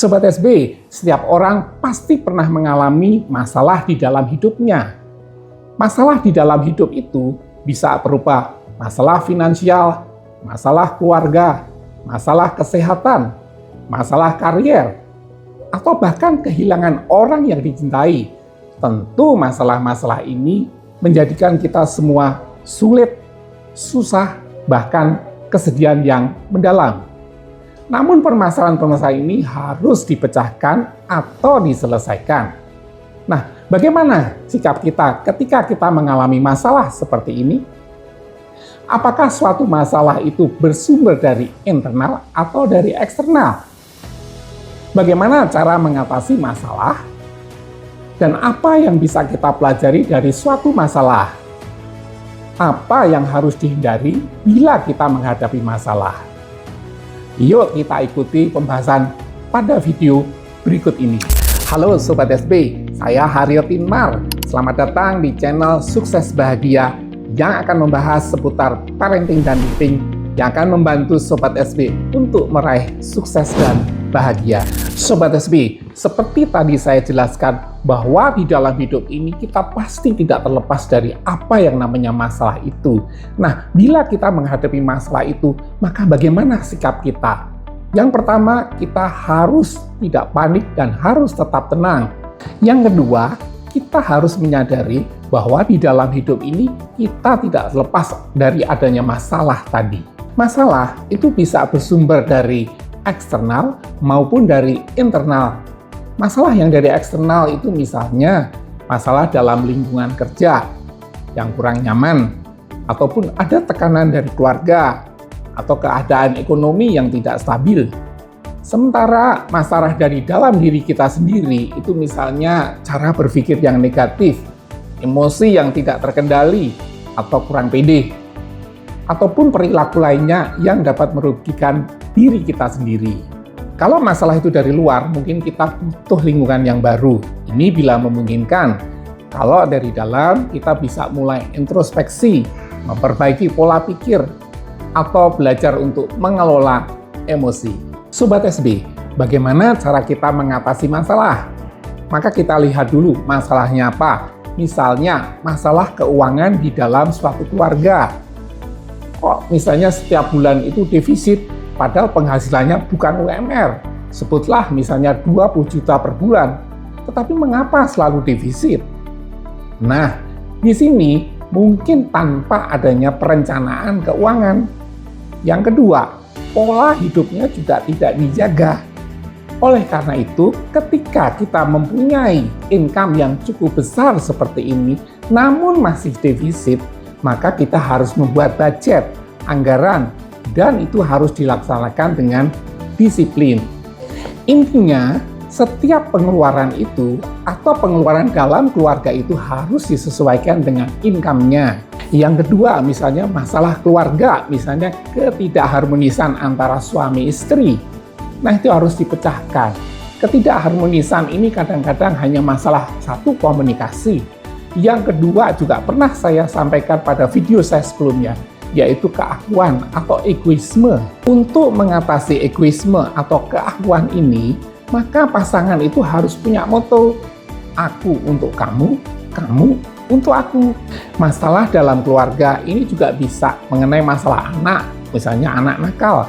Sobat SB, setiap orang pasti pernah mengalami masalah di dalam hidupnya. Masalah di dalam hidup itu bisa berupa masalah finansial, masalah keluarga, masalah kesehatan, masalah karier, atau bahkan kehilangan orang yang dicintai. Tentu masalah-masalah ini menjadikan kita semua sulit, susah, bahkan kesedihan yang mendalam. Namun permasalahan-permasalahan ini harus dipecahkan atau diselesaikan. Nah, bagaimana sikap kita ketika kita mengalami masalah seperti ini? Apakah suatu masalah itu bersumber dari internal atau dari eksternal? Bagaimana cara mengatasi masalah? Dan apa yang bisa kita pelajari dari suatu masalah? Apa yang harus dihindari bila kita menghadapi masalah? Yuk kita ikuti pembahasan pada video berikut ini. Halo Sobat SB, saya Haryo Tinmar. Selamat datang di channel Sukses Bahagia yang akan membahas seputar parenting dan leading yang akan membantu Sobat SB untuk meraih sukses dan bahagia. Sobat SB, seperti tadi saya jelaskan bahwa di dalam hidup ini kita pasti tidak terlepas dari apa yang namanya masalah itu. Nah, bila kita menghadapi masalah itu, maka bagaimana sikap kita? Yang pertama, kita harus tidak panik dan harus tetap tenang. Yang kedua, kita harus menyadari bahwa di dalam hidup ini kita tidak lepas dari adanya masalah tadi. Masalah itu bisa bersumber dari eksternal maupun dari internal. Masalah yang dari eksternal itu misalnya masalah dalam lingkungan kerja yang kurang nyaman, ataupun ada tekanan dari keluarga, atau keadaan ekonomi yang tidak stabil. Sementara masalah dari dalam diri kita sendiri itu misalnya cara berpikir yang negatif, emosi yang tidak terkendali, atau kurang pede, ataupun perilaku lainnya yang dapat merugikan diri kita sendiri. Kalau masalah itu dari luar, mungkin kita butuh lingkungan yang baru. Ini bila memungkinkan. Kalau dari dalam, kita bisa mulai introspeksi, memperbaiki pola pikir, atau belajar untuk mengelola emosi. Sobat SB, bagaimana cara kita mengatasi masalah? Maka kita lihat dulu masalahnya apa. Misalnya, masalah keuangan di dalam suatu keluarga. Kok misalnya setiap bulan itu defisit, padahal penghasilannya bukan UMR. Sebutlah misalnya 20 juta per bulan. Tetapi mengapa selalu defisit? Nah, di sini mungkin tanpa adanya perencanaan keuangan. Yang kedua, pola hidupnya juga tidak dijaga. Oleh karena itu, ketika kita mempunyai income yang cukup besar seperti ini, namun masih defisit, maka kita harus membuat budget, anggaran, dan itu harus dilaksanakan dengan disiplin. Intinya, setiap pengeluaran itu atau pengeluaran dalam keluarga itu harus disesuaikan dengan income-nya. Yang kedua, misalnya masalah keluarga, misalnya ketidakharmonisan antara suami istri. Nah, itu harus dipecahkan. Ketidakharmonisan ini kadang-kadang hanya masalah satu komunikasi. Yang kedua juga pernah saya sampaikan pada video saya sebelumnya, yaitu keakuan atau egoisme. Untuk mengatasi egoisme atau keakuan ini, maka pasangan itu harus punya motto, aku untuk kamu, kamu untuk aku. Masalah dalam keluarga ini juga bisa mengenai masalah anak, misalnya anak nakal.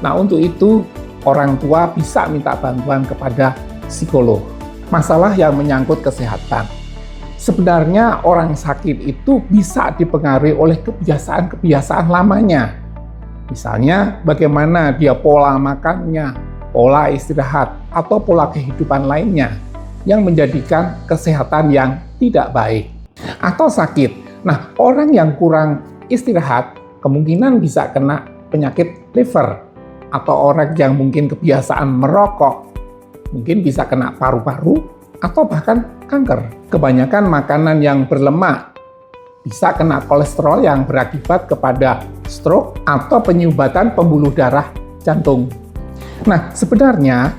Nah, untuk itu orang tua bisa minta bantuan kepada psikolog. Masalah yang menyangkut kesehatan. Sebenarnya orang sakit itu bisa dipengaruhi oleh kebiasaan-kebiasaan lamanya. Misalnya bagaimana dia pola makannya, pola istirahat, atau pola kehidupan lainnya yang menjadikan kesehatan yang tidak baik. Atau sakit. Nah, orang yang kurang istirahat kemungkinan bisa kena penyakit liver. Atau orang yang mungkin kebiasaan merokok, mungkin bisa kena paru-paru atau bahkan kanker. Kebanyakan makanan yang berlemak bisa kena kolesterol yang berakibat kepada stroke atau penyumbatan pembuluh darah jantung. Nah, sebenarnya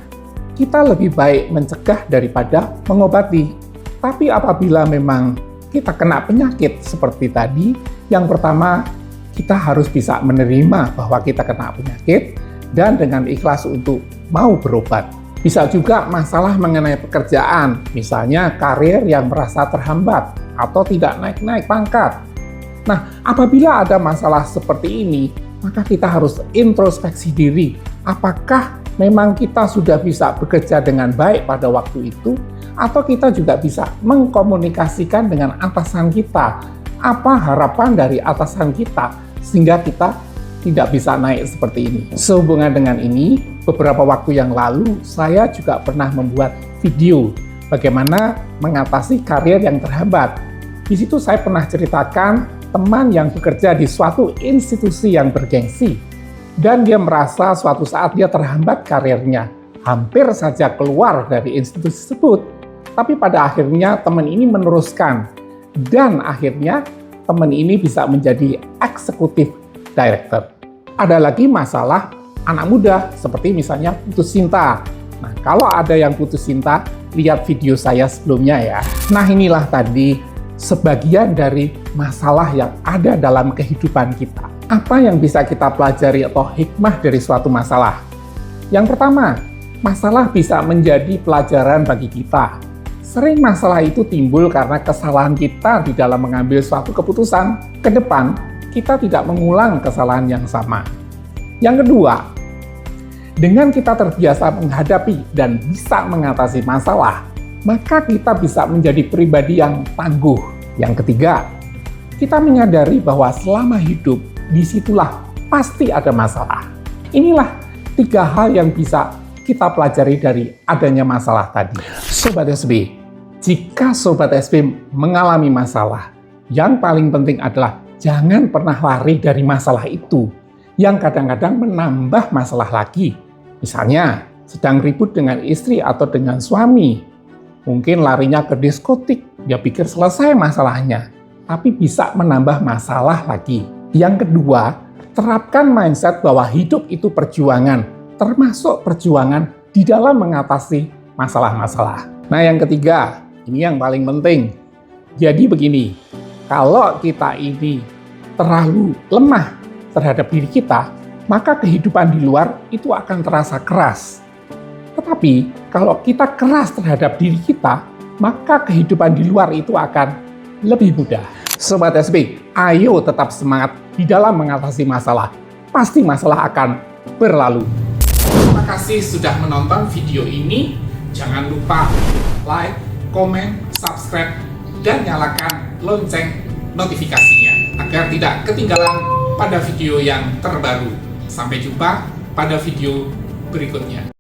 kita lebih baik mencegah daripada mengobati. Tapi apabila memang kita kena penyakit seperti tadi, yang pertama kita harus bisa menerima bahwa kita kena penyakit dan dengan ikhlas untuk mau berobat. Bisa juga masalah mengenai pekerjaan, misalnya karir yang merasa terhambat atau tidak naik-naik pangkat. Nah, apabila ada masalah seperti ini, maka kita harus introspeksi diri. Apakah memang kita sudah bisa bekerja dengan baik pada waktu itu, atau kita juga bisa mengkomunikasikan dengan atasan kita? Apa harapan dari atasan kita sehingga kita tidak bisa naik seperti ini? Sehubungan dengan ini, beberapa waktu yang lalu saya juga pernah membuat video bagaimana mengatasi karir yang terhambat. Di situ saya pernah ceritakan teman yang bekerja di suatu institusi yang bergengsi dan dia merasa suatu saat dia terhambat karirnya, hampir saja keluar dari institusi tersebut. Tapi pada akhirnya teman ini meneruskan dan akhirnya teman ini bisa menjadi eksekutif director. Ada lagi masalah anak muda, seperti misalnya putus cinta. Nah, kalau ada yang putus cinta, lihat video saya sebelumnya ya. Nah, inilah tadi sebagian dari masalah yang ada dalam kehidupan kita. Apa yang bisa kita pelajari atau hikmah dari suatu masalah? Yang pertama, masalah bisa menjadi pelajaran bagi kita. Sering masalah itu timbul karena kesalahan kita di dalam mengambil suatu keputusan. Ke depan, kita tidak mengulang kesalahan yang sama. Yang kedua, dengan kita terbiasa menghadapi dan bisa mengatasi masalah, maka kita bisa menjadi pribadi yang tangguh. Yang ketiga, kita menyadari bahwa selama hidup, disitulah pasti ada masalah. Inilah 3 hal yang bisa kita pelajari dari adanya masalah tadi. Sobat SB, jika Sobat SB mengalami masalah, yang paling penting adalah jangan pernah lari dari masalah itu, yang kadang-kadang menambah masalah lagi. Misalnya, sedang ribut dengan istri atau dengan suami, mungkin larinya ke diskotik, dia pikir selesai masalahnya, tapi bisa menambah masalah lagi. Yang kedua, terapkan mindset bahwa hidup itu perjuangan, termasuk perjuangan di dalam mengatasi masalah-masalah. Nah, yang ketiga, ini yang paling penting. Jadi begini, kalau kita ini terlalu lemah terhadap diri kita, maka kehidupan di luar itu akan terasa keras. Tetapi kalau kita keras terhadap diri kita, maka kehidupan di luar itu akan lebih mudah. Sobat SB, ayo tetap semangat di dalam mengatasi masalah. Pasti masalah akan berlalu. Terima kasih sudah menonton video ini. Jangan lupa like, komen, subscribe, dan nyalakan lonceng notifikasinya agar tidak ketinggalan pada video yang terbaru. Sampai jumpa pada video berikutnya.